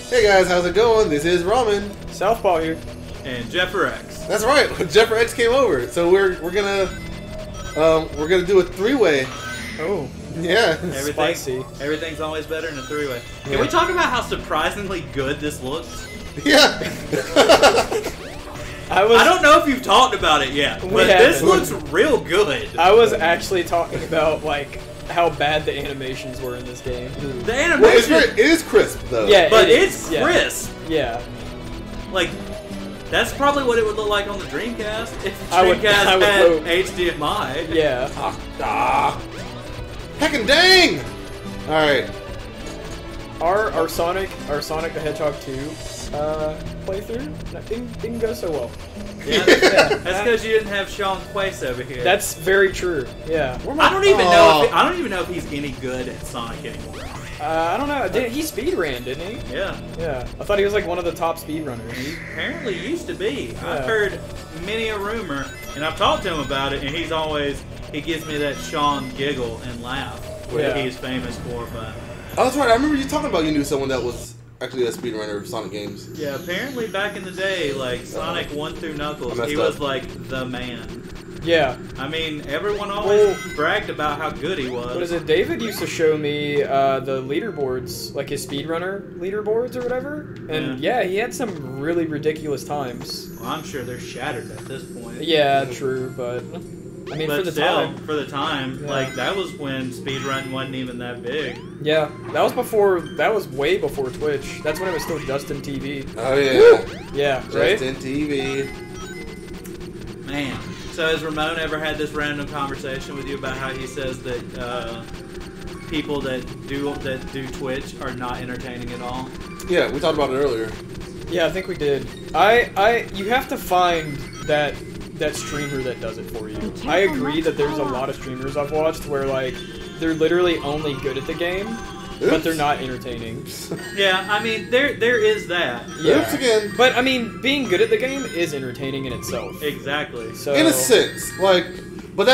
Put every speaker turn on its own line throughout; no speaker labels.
Hey guys, how's it going? This is Ramen.
Southpaw here.
And JefferX.
That's right. JefferX came over, so we're gonna do a three-way.
Oh,
Yeah.
spicy.
Everything's always better in a three-way. Can
Yeah.
we talk about how surprisingly good this looks?
Yeah.
I don't know if you've talked about it yet, but this looks real good.
I was actually talking about like how bad the animations were in this game.
The
Well,
animation,
it is crisp though.
Yeah,
but
it's
crisp.
Yeah.
Like, that's probably what it would look like on the Dreamcast if the
I would
Dreamcast had
hope.
HDMI.
Yeah.
Heckin' dang! All right.
Our Sonic the Hedgehog 2 playthrough that didn't go so well.
Yeah, that's because you didn't have Sean Quace over here.
That's very true. Yeah.
I don't even know. I don't even know if he's any good at Sonic anymore.
I don't know. He speedran, didn't he?
Yeah.
Yeah. I thought he was like one of the top speedrunners.
He apparently used to be.
Yeah.
I've heard many a rumor, and I've talked to him about it, and he gives me that Sean giggle and laugh, where he's famous for. But
Oh, that's right. I remember you talking about you knew someone that was actually a speedrunner of Sonic games.
yeah, apparently back in the day, like Sonic 1 through Knuckles, he was like the man.
Yeah.
I mean, everyone always bragged about how good he was.
What is it? David used to show me the leaderboards, like his speedrunner leaderboards or whatever. And yeah, he had some really ridiculous times.
Well, I'm sure they're shattered at this point.
Yeah, true, but I mean,
But
for the
time,
Yeah.
like that was when speedrun wasn't even that big.
Yeah, that was way before Twitch. That's when it was still Justin TV.
Oh yeah.
Yeah, right?
Justin TV.
Man. So has Ramon ever had this random conversation with you about how he says that people that do Twitch are not entertaining at all?
Yeah, we talked about it earlier.
Yeah, I think we did. You have to find that streamer that does it for you. I agree that there's a lot of streamers I've watched where like they're literally only good at the game, but they're not entertaining.
Yeah, I mean there is that.
Yeah.
Oops again.
But I mean, being good at the game is entertaining in itself.
Exactly.
So
In a sense, like, but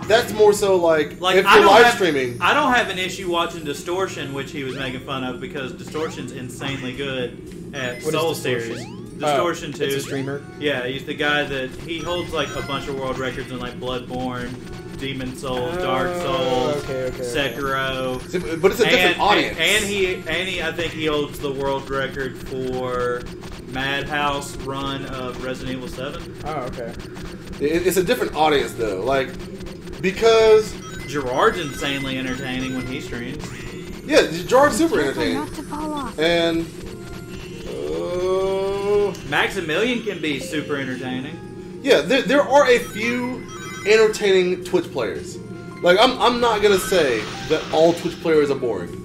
that's more so like if
I
you're
don't
live
have-
streaming.
I don't have an issue watching Distortion, which he was making fun of because Distortion's insanely good at
What is
Soul
Distortion?
Series. Distortion 2.
It's a streamer.
Yeah, he's the guy that he holds like a bunch of world records in like Bloodborne, Demon Souls, Dark Souls, Sekiro.
But it's a different audience.
And he I think he holds the world record for Madhouse run of Resident Evil 7.
Oh, okay.
It's a different audience though, like because
Gerard's insanely entertaining when he streams.
yeah, Gerard's super entertaining,
Not to fall off.
and
Maximilian can be super entertaining.
yeah, there are a few entertaining Twitch players. Like I'm not gonna say that all Twitch players are boring.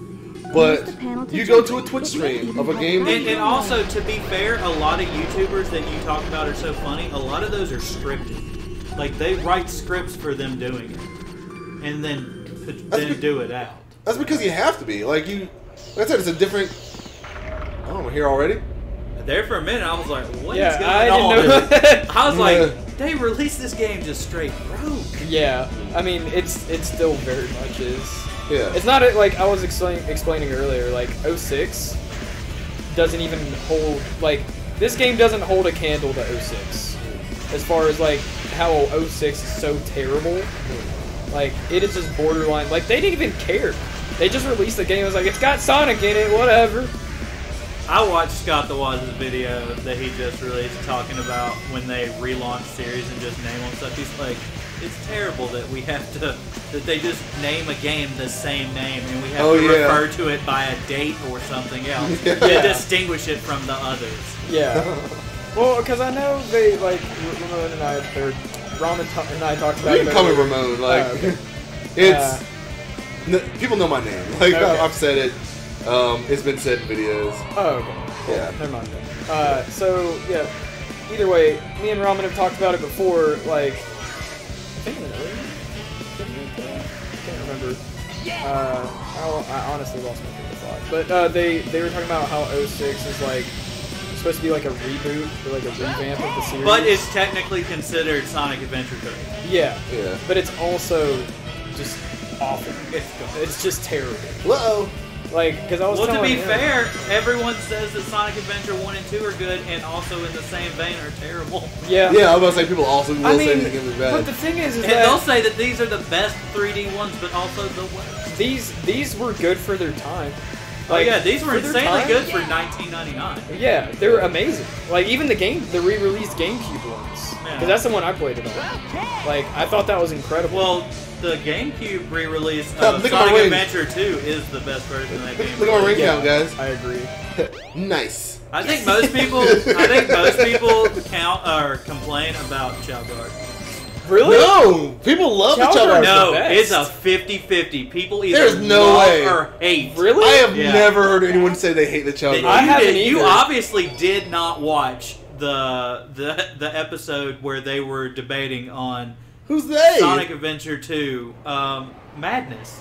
But you go to a Twitch stream of a game.
And also, to be fair, a lot of YouTubers that you talk about are so funny, a lot of those are scripted. Like, they write scripts for them doing it. And then do it out.
That's because you have to be. Like I said, it's a different... Oh, we're here already?
There for a minute, I was like, what is
Yeah,
going
I
on?
didn't know that.
I was like, they released this game just straight broke.
Yeah, I mean, it still very much is.
Yeah.
It's not like I was explaining earlier, like 06 doesn't even hold, like, this game doesn't hold a candle to 06. As far as, like, how 06 is so terrible. Like, it is just borderline, like, they didn't even care. They just released the game, it was like, it's got Sonic in it, whatever.
I watched Scott the Waz's video that he just released talking about when they relaunched series and just name them stuff. He's like, it's terrible that we have to, that they just name a game the same name and we have to refer to it by a date or something else to distinguish it from the others.
Yeah. Well, because I know they, like, Ramon and I, or Ramen and I talked about it.
You can call me Ramon. Like, it's... people know my name. Like, I've said it. It's been said in videos.
Oh, okay. Cool.
Yeah.
Never mind then. So, yeah. Either way, me and Ramen have talked about it before, like... I think I can't remember. I honestly lost my train of thought. But they were talking about how 06 is, like, supposed to be like a reboot or like a revamp of the series.
But it's technically considered Sonic Adventure 3.
Yeah.
Yeah.
But it's also just awful. It's just terrible.
Whoa.
Like, because I was
Well, to
telling
be
him-
fair, everyone says that Sonic Adventure 1 and 2 are good, and also in the same vein are terrible.
Yeah.
Yeah, I was about to say people also will
I
say
mean,
the game is bad.
but the thing is
And
that
they'll say that these are the best 3D ones, but also the worst.
these were good for their time.
Oh yeah, these were
for their
insanely
time-
good for 1999.
Yeah, they were amazing. Like even the re-released GameCube ones,
Yeah.
because that's the one I played it on. Like I thought that was incredible.
Well, the GameCube re-release
Oh,
of
look at my
Sonic
ring.
Adventure 2 is the best version of that game.
Look at my ring
Yeah.
count, guys.
I agree.
Nice.
I think most people count or complain about Chow Guard.
Really?
No! People love the
Chow
Chow
Guard's
Guard.
No,
the best.
it's a 50-50. People either
There's no
love
way.
or hate.
Really?
I have
Yeah.
never heard anyone say they hate the Chow
You,
Guard.
I haven't
you
either.
obviously did not watch the episode where they were debating on
Who's they?
Sonic Adventure 2 Madness.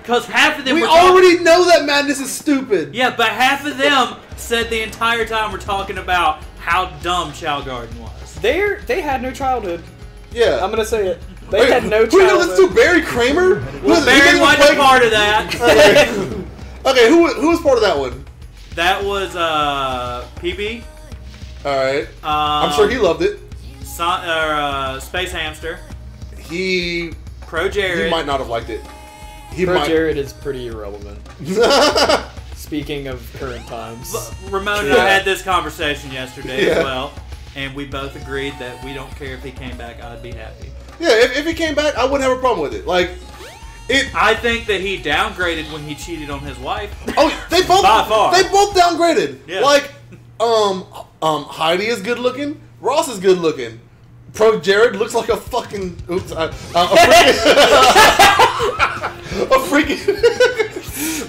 Because half of them
We
were
already know that Madness is stupid.
Yeah, but half of them said the entire time we're talking about how dumb Chow Garden was.
They had no childhood.
Yeah.
I'm gonna say it. They
Wait,
had no
who did
childhood.
this to? Barry Kramer?
Well, Barry wasn't a part of that.
Okay, who was part of that one?
That was PB.
Alright. I'm sure he loved it.
Space Hamster.
He
Pro Jared.
might not have liked it. He
Bro
might.
Jared is pretty irrelevant. Speaking of current times.
Ramon and I had this conversation yesterday as well, and we both agreed that we don't care if he came back. I'd be happy.
Yeah, if he came back, I wouldn't have a problem with it. Like,
I think that he downgraded when he cheated on his wife.
Oh, they both
By far.
They both downgraded.
Yeah.
Like, Heidi is good looking. Ross is good looking. Pro Jared looks like a fucking a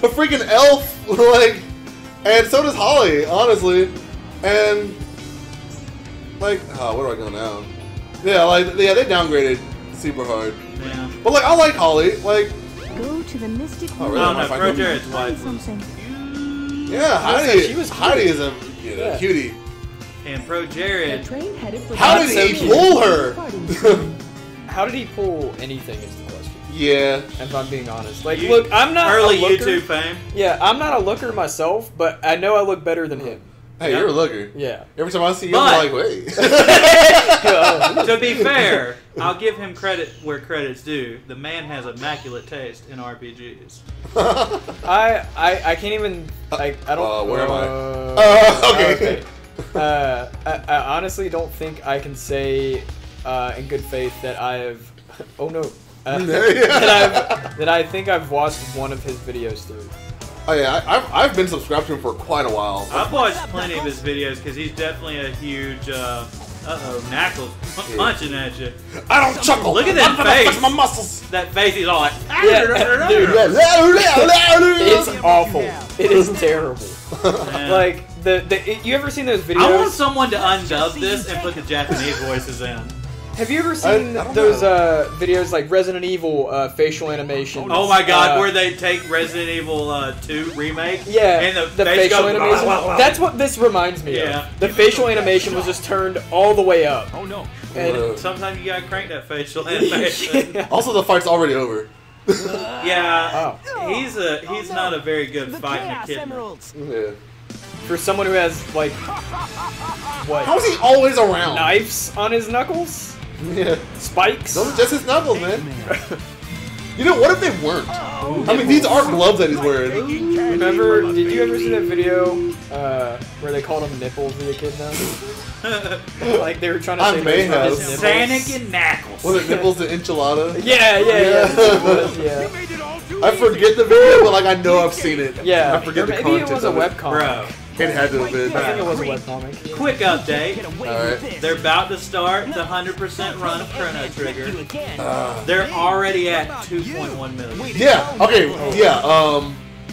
freaking elf. Like, and so does Holly, honestly. And like, where do I go now? Yeah, they downgraded super hard.
Yeah.
But like, I like Holly. Like,
Go to the Mystic
Oh,
I
really?
don't
Am I
know.
fine
Pro
with
Jared's
Find
wife was,
something.
yeah,
say,
Heidi.
she was
Heidi
cute.
is a cutie.
and Pro
The
Jared.
train headed for
How
the
did he
station.
pull her?
How did he pull anything is the question.
Yeah.
If I'm being honest. Like,
You-
look, I'm not
Early
a looker.
YouTube fame.
Yeah, I'm not a looker myself, but I know I look better than him.
Hey,
Yeah.
you're a looker.
Yeah.
Every time I see you,
But-
I'm like, wait.
To be fair, I'll give him credit where credit's due. The man has immaculate taste in RPGs.
I can't even I don't
where am I? Okay.
I honestly don't think I can say in good faith that I've oh no that I think I've watched one of his videos through.
Oh yeah, I've been subscribed to him for quite a while.
I've watched plenty of his videos because he's definitely a huge. Knuckles punching at you.
I don't chuckle.
Look at that
I'm gonna
face.
flex my muscles.
That face, he's all like.
Yeah, dude, it's awful. It is terrible.
Man.
Like you ever seen those videos?
I want someone to undub this and put the Japanese voices in.
Have you ever seen
I don't
those
know.
videos like Resident Evil facial animation?
Oh my god, where they take Resident Evil 2 remake?
Yeah,
And the,
the
face
facial
goes,
animation.
blah, blah, blah.
That's what this reminds me
Yeah.
of. The facial animation was just turned all the way up.
Oh no.
And
Sometimes you gotta crank that facial animation.
yeah.
Also, the fight's already over.
Yeah,
Oh.
he's not a very good
The
fighting a
Chaos
kid.
Emeralds.
Yeah.
For someone who has like
How
what
is he always around?
knives on his knuckles,
Yeah.
spikes.
Those are just his knuckles, man. You know, what if they weren't? I mean, these are gloves that he's wearing.
Remember? Did you ever see that video where they called him nipples via kid now? Like they were trying to
I
say
may
those were
have.
his nipples.
Sonic and Knuckles.
Was it nipples and enchilada?
Yeah. It was, yeah.
Made it all too
I
easy.
forget the video, but like I know I've seen it.
Yeah,
I forget
or
the
maybe
content
it was a
of it.
webcomic.
Bro,
It had to have been.
I think it was a webcomic.
quick update.
Get away
Alright.
with this.
They're about to start the 100% run of Chrono Trigger.
You again.
They're already at 2.1 million.
Yeah. Okay. Yeah.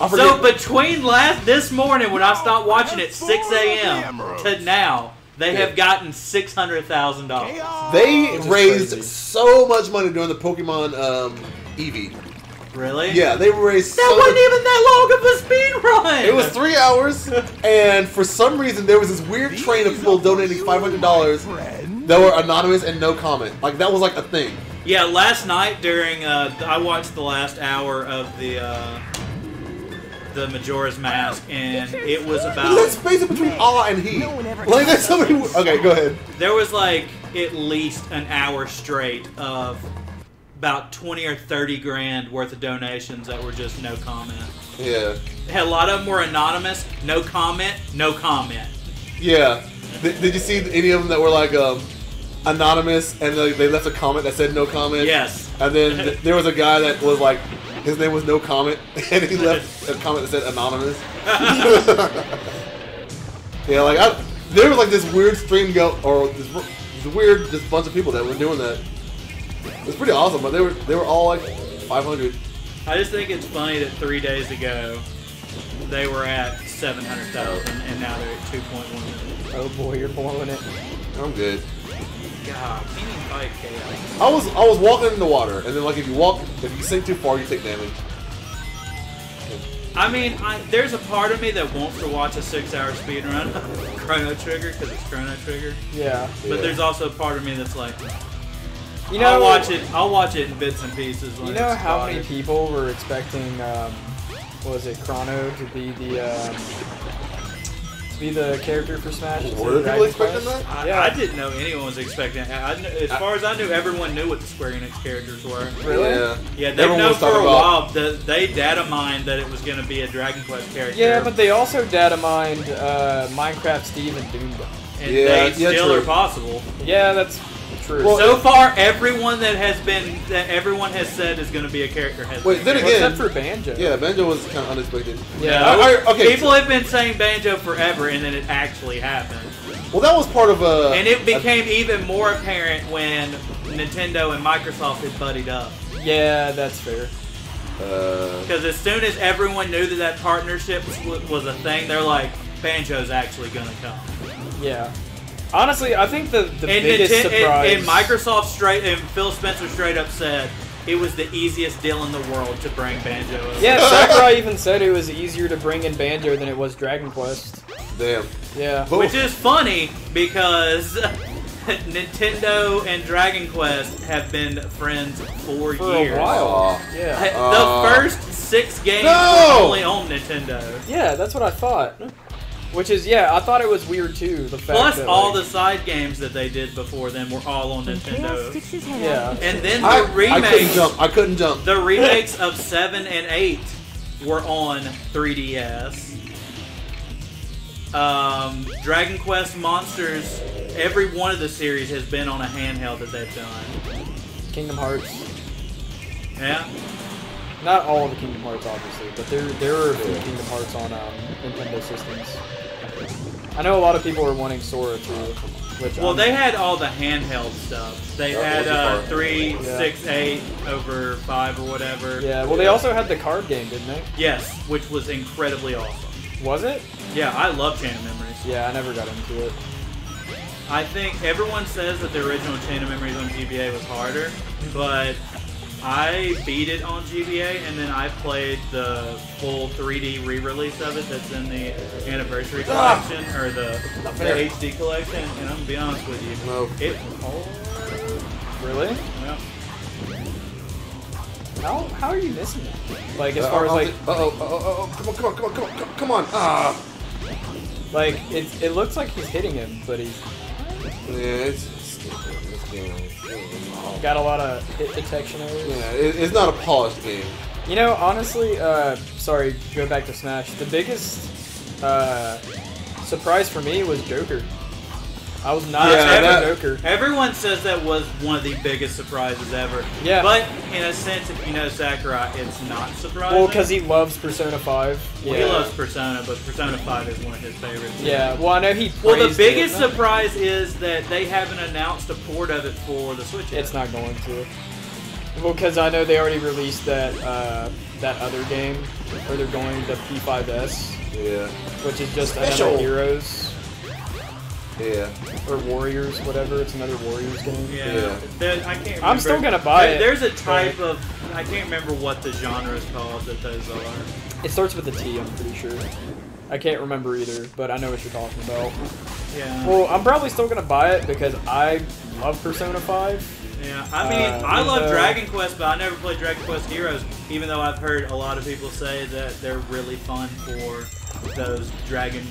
I forget.
So between this morning when I stopped watching at 6 a.m. to now, they have gotten $600,000.
They
Which is
raised
crazy.
so much money during the Pokemon Eevee.
Really?
Yeah, they raised
That
so
wasn't
much.
even that long of a speed run.
It was 3 hours, and for some reason there was this weird train of people donating $500 that were anonymous and no comment. Like that was like a thing.
Yeah, last night during I watched the last hour of the the Majora's Mask, and it was
Look at that
about.
space in between ah and he.
No one ever
Like that's so many. Okay, go ahead.
There was like at least an hour straight of about 20 or 30 grand worth of donations that were just no comment.
Yeah.
A lot of them were anonymous, no comment, no comment.
Yeah. Did you see any of them that were like anonymous and they left a comment that said no comment?
Yes.
And then there was a guy that was like, his name was no comment, and he left a comment that said anonymous. Yeah, like there was like this weird stream or this weird just bunch of people that were doing that. It was pretty awesome, but they were all like 500.
I just think it's funny that 3 days ago they were at 700,000 and now they're at 2.1 million.
Oh boy, you're blowing it.
I'm good.
God, can't even fight chaos.
I was walking in the water, and then like if you sink too far, you take damage.
I mean, there's a part of me that wants to watch a 6-hour speedrun of Chrono Trigger because it's Chrono Trigger.
Yeah.
But there's also a part of me that's like,
You know,
I'll watch it in bits and pieces. When
You know
it's
how
fodder.
many people were expecting, what was it, Chrono to be the character for Smash?
Were
Dragon
people expecting
Quest?
that?
Yeah.
I didn't know anyone was expecting it. As far as I knew, everyone knew what the Square Enix characters were.
Really?
Yeah.
Yeah, they've
Everyone
known
was
for a
talking
while that they data mined that it was going to be a Dragon Quest character.
Yeah, but they also data mined Minecraft Steve and Doom.
and
Yeah,
they
yeah,
still
true.
are possible.
Yeah, that's true.
Well,
So far, everyone that everyone has said is going to be a character has.
Wait,
been
then
a
again-
except for Banjo.
Yeah, Banjo was kind of unexpected.
Yeah.
Okay.
People have been saying Banjo forever, and then it actually happened.
Well, that was part of
And it became even more apparent when Nintendo and Microsoft had buddied up.
Yeah, that's fair.
Because as soon as everyone knew that partnership was a thing, they're like, Banjo's actually going to come.
Yeah. Honestly, I think the
And,
biggest
Nintendo,
surprise...
and Microsoft and Phil Spencer straight up said it was the easiest deal in the world to bring Banjo over.
Yeah, Sakurai even said it was easier to bring in Banjo than it was Dragon Quest.
damn.
Yeah.
But-
Which is funny because Nintendo and Dragon Quest have been friends for
For
years.
a while.
Aw.
Yeah.
The first 6 games
No!
were only on Nintendo.
Yeah, that's what I thought. Which is, yeah, I thought it was weird too. The fact
Plus,
that,
all
like,
the side games that they did before them were all on
When Chaos
Nintendo.
sticks his head
Yeah.
out,
And then the
I couldn't
remakes,
jump. I couldn't jump.
the remakes of 7 and 8 were on 3DS. Dragon Quest Monsters, every one of the series has been on a handheld that they've done.
Kingdom Hearts.
Yeah.
Not all of the Kingdom Hearts, obviously, but there are a few Kingdom Hearts on Nintendo systems. I know a lot of people are wanting Sora too. Which
Well, they had all the handheld stuff. They had 3,
Yeah.
6, 8 over 5 or whatever.
Yeah, well, they also had the card game, didn't they?
Yes, which was incredibly awesome.
Was it?
Yeah, I love Chain of Memories.
Yeah, I never got into it.
I think everyone says that the original Chain of Memories on GBA was harder, but I beat it on GBA, and then I played the full 3D re-release of it that's in the Anniversary Collection, or the HD Collection, and I'm gonna be honest with you,
No.
it was hard.
Really?
Yeah.
How are you missing it? Like, as far as, like,
Come on. Ah.
like, it looks like he's hitting him, but he's
Yeah, it's stupid. This game is
got a lot of hit detection errors.
yeah, it's not a polished game.
You know, honestly, sorry, go back to Smash. The biggest surprise for me was Joker. I was not expecting Joker.
Everyone says that was one of the biggest surprises ever.
Yeah.
But in a sense, if you know Sakurai, it's not surprising.
Well, because he loves Persona 5.
Well,
Yeah.
he loves Persona, but Persona 5 is one of his favorites.
Yeah, well, I know he
Well, the
praised
biggest
it.
surprise is that they haven't announced a port of it for the Switch yet.
It's not going to. Well, because I know they already released that that other game, or they're going to P5S,
Yeah.
which is just
Special.
another Heroes
Yeah.
or Warriors, whatever. It's another Warriors game.
Yeah. I can't remember.
I'm still gonna buy it,
There's a type of... I can't remember what the genre is called that those are.
It starts with a T, I'm pretty sure. I can't remember either, but I know what you're talking about.
Yeah.
Well, I'm probably still gonna buy it because I love Persona 5.
Yeah, I mean, I love Dragon Quest, but I never played Dragon Quest Heroes, even though I've heard a lot of people say that they're really fun for those Dragon,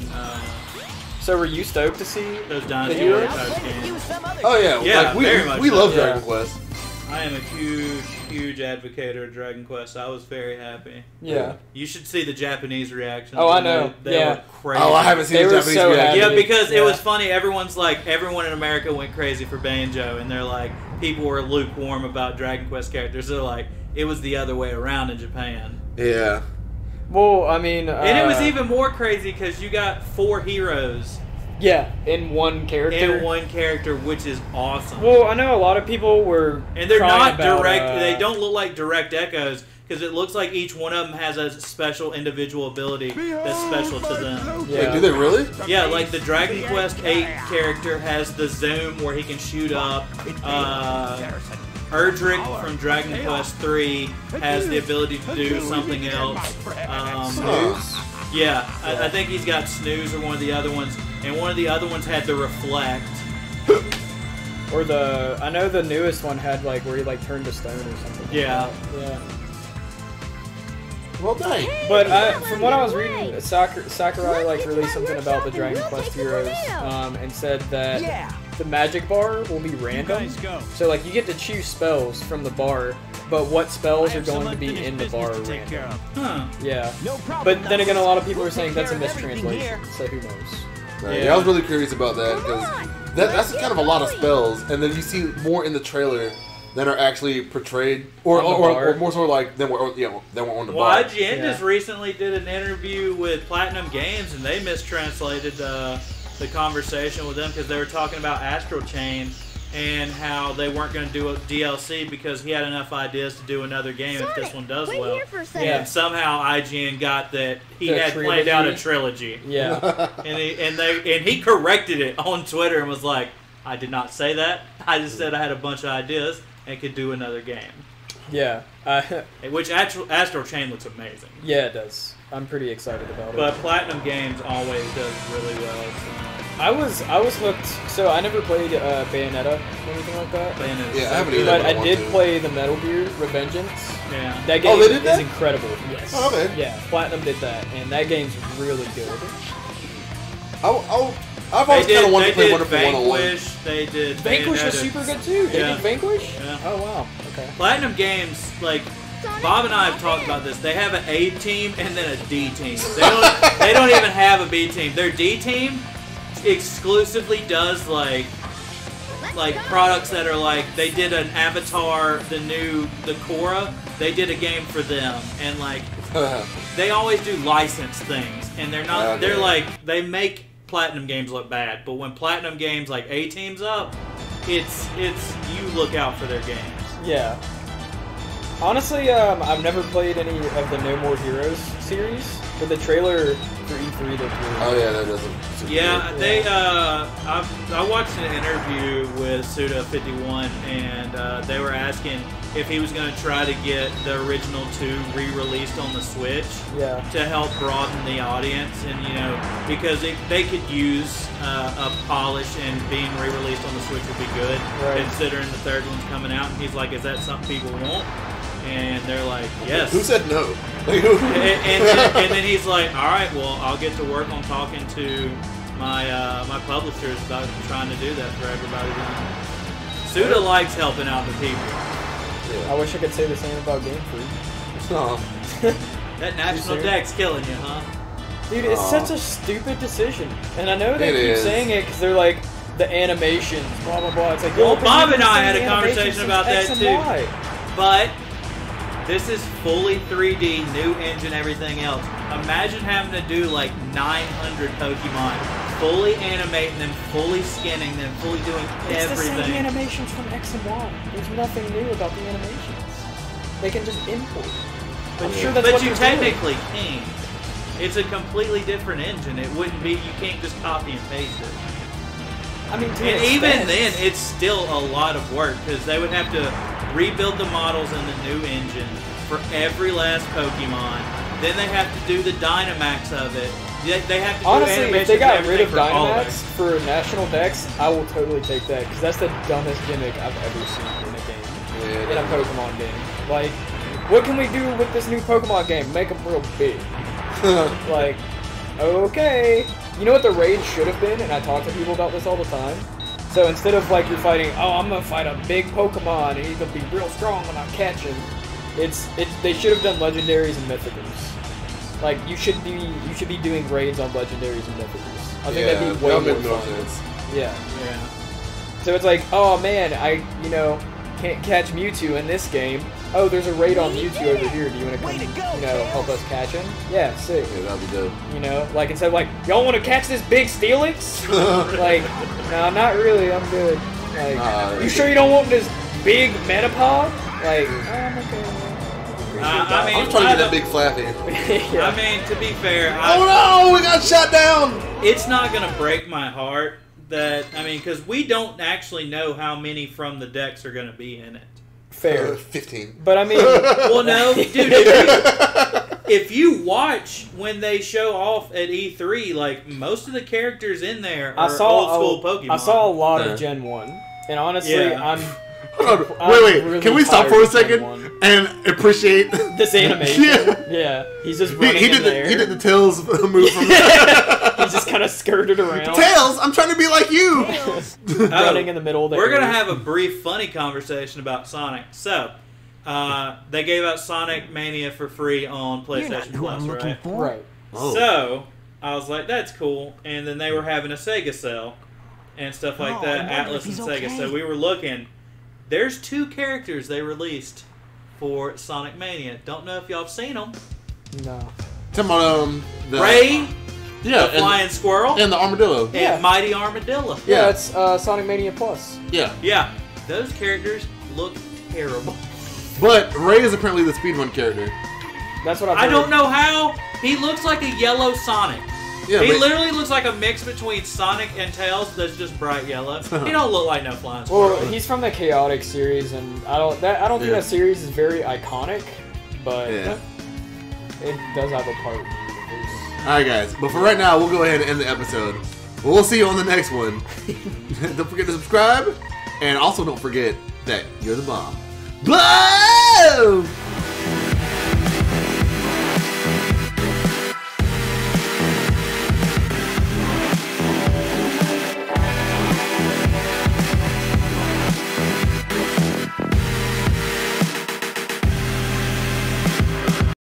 So were you stoked to see
those Dynasty
Heroes?
Warriors games.
Oh yeah,
Yeah,
like,
very much
we
so.
love
Yeah.
Dragon Quest.
I am a huge advocate of Dragon Quest. I was very happy.
Yeah.
You should see the Japanese reactions.
Oh, I know.
They
Yeah.
were crazy.
Oh, I haven't seen
They
the
were
Japanese
so
reaction.
Yeah,
happy.
because it
Yeah.
was funny. Everyone in America went crazy for Banjo, and they're like, people were lukewarm about Dragon Quest characters. They're like, it was the other way around in Japan.
Yeah.
Well, I mean,
And it was even more crazy because you got 4 heroes
in one character.
in one character, which is awesome.
Well, I know a lot of people were,
And they're
crying
not
about,
direct. They don't look like direct echoes because it looks like each one of them has a special individual ability that's special to them.
Yeah.
Wait, do they really?
Yeah, like the Dragon Quest 8 character has the zoom where he can shoot up. Erdrick from Dragon Quest 3 has the ability to do something else. Yeah, I think he's got Snooze or one of the other ones, and one of the other ones had the Reflect.
Or I know the newest one had like where he like turned to stone or something.
Yeah.
Yeah.
Well, dang.
But from what I was reading, Sakurai like released something about the Dragon Quest Heroes, and said that the magic bar will be random. So like you get to choose spells from the bar, but what spells are going to be in the bar are random.
Huh.
Yeah. But then again, a lot of people are saying that's a mistranslation. So who knows?
Right, yeah, I was really curious about that because that's kind of a lot of spells, and then you see more in the trailer than are actually portrayed, or more so like than were on the
Well,
bar.
IGN just recently did an interview with Platinum Games, and they mistranslated the conversation with them because they were talking about Astral Chain and how they weren't going to do a DLC because he had enough ideas to do another game if this one does well. And somehow IGN got that he had planned out a trilogy.
Yeah.
and he corrected it on Twitter and was like, I did not say that. I just said I had a bunch of ideas and could do another game.
Yeah.
Which Astral Chain looks amazing.
Yeah, it does. I'm pretty excited about it.
But Platinum Games always does really well. So.
I was hooked. So I never played Bayonetta or anything like that.
Bayonetta's
Yeah, I
so
haven't
good.
either.
But I did play the Metal Gear Revengeance.
Yeah.
That game
they did that?
is incredible. Yes.
Oh, okay.
Yeah, Platinum did that, and that game's really good.
I've always kind of wanted to play Wonderful
Vanquish,
101.
They did
Vanquish was
Bayonetta.
super good too. They
Yeah.
did Vanquish?
Yeah.
Oh wow. Okay.
Platinum Games, like Bob and I have talked about this. They have an A team and then a D team. They don't even have a B team. Their D team exclusively does like products that are like they did an Avatar, the Korra. They did a game for them, and like they always do license things, and they're not.
Okay.
They're like they make Platinum Games look bad, but when Platinum Games like A teams up, it's you look out for their games.
Yeah. Honestly, I've never played any of the No More Heroes series, but the trailer for E3 looked really
Oh yeah, that doesn't.
Yeah, they. I watched an interview with Suda51, and they were asking if he was going to try to get the original 2 re-released on the Switch
Yeah.
to help broaden the audience, and because they could use a polish, and being re-released on the Switch would be good,
Right.
considering the 3rd one's coming out. And he's like, "Is that something people want?" And they're like, "Yes."
Who said no?
and then he's like, "All right, well, I'll get to work on talking to my publishers about trying to do that for everybody." Suda likes helping out the people.
I wish I could say the same about Game Freak.
Oh.
That National
soon?
Deck's killing you, huh?
Dude, it's such a stupid decision. And I know they
It
keep
is.
saying it because they're like, the animations, blah, blah, blah. It's like,
Well,
yo, but
Bob
you've
and
been
I
saying
had a
the animations
conversation
since
about
X
that
and
too.
Y.
But this is fully 3D, new engine, everything else. Imagine having to do like 900 Pokemon, fully animating them, fully skinning them, fully doing
It's the same
everything.
animations from X and Y. There's nothing new about the animations. They can just import. I'm sure that's
But
what
you
they're doing.
technically can't. It's a completely different engine. It wouldn't be. You can't just copy and paste it.
I mean, to
And
an
even
extent.
then, it's still a lot of work because they would have to rebuild the models in the new engine for every last Pokemon. Then they have to do the Dynamax of it. They have to
Honestly,
do
if
animations
they got
and
rid of
everything for all
Dynamax
those.
for National Dex, I will totally take that, because that's the dumbest gimmick I've ever seen in a game.
Yeah,
In a Pokemon game. Like, what can we do with this new Pokemon game? Make them real big. Like, okay. You know what the raid should have been? And I talk to people about this all the time. So instead of like you're fighting, oh, I'm gonna fight a big Pokemon and he's gonna be real strong when I catch him. They should have done legendaries and mythicals. Like you should be doing raids on legendaries and mythicals. I think that'd be way
that
more
would make more
fun.
sense.
Yeah.
Yeah.
So it's like, oh man, I can't catch Mewtwo in this game. Oh, there's a raid on Mewtwo over here. Do you want to come, help us catch him? Yeah, sick.
Yeah, that'd be dope.
Like instead of like, y'all want to catch this big Steelix? Like, no, not really. I'm good. Like, you sure you don't want this big Metapod? Like, I'm okay.
I mean,
I'm trying to get that big Flappy.
Yeah.
I mean, to be fair,
Oh no, we got shot down!
it's not gonna break my heart that because we don't actually know how many from the decks are gonna be in it.
Fair.
15.
But I mean,
Well, no, dude. If you watch when they show off at E3, like most of the characters in there are old school Pokemon.
I saw a lot
Yeah.
of Gen 1. And honestly,
Yeah.
Hold on.
I'm
Wait.
really
Can we stop
tired
for a
of Gen
second
1.
and appreciate
This animation.
Yeah.
Yeah. He's just running
he
in
did
there.
he did the Tails move from
He just kind of skirted around.
Tails, I'm trying to be like you.
Running in the middle of the
We're
area.
gonna have a brief, funny conversation about Sonic. So, they gave out Sonic Mania for free on PlayStation Plus, right?
Right.
Oh.
So I was like, "That's cool." And then they were having a Sega sale and stuff like that,
I wonder
Atlas
if
and
he's
Sega.
okay.
So we were looking. There's 2 characters they released for Sonic Mania. Don't know if y'all have seen them.
No.
Come on, the
Ray,
yeah,
the Flying Squirrel,
and the armadillo.
and
Yeah.
Mighty Armadillo.
Yeah, it's Sonic Mania Plus.
Yeah,
Yeah, those characters look terrible.
but Ray is apparently the speedrun character.
That's what I've
I
heard.
don't know how. He looks like a yellow Sonic.
Yeah,
He
but-
literally looks like a mix between Sonic and Tails that's just bright yellow. He don't look like no flying squirrel.
Well, he's from the Chaotic series, and I don't think
Yeah.
that series is very iconic, but
Yeah.
it does have a part in the universe.
All right, guys. But for right now, we'll go ahead and end the episode. We'll see you on the next one. Don't forget to subscribe, and also don't forget that you're the bomb. Blow!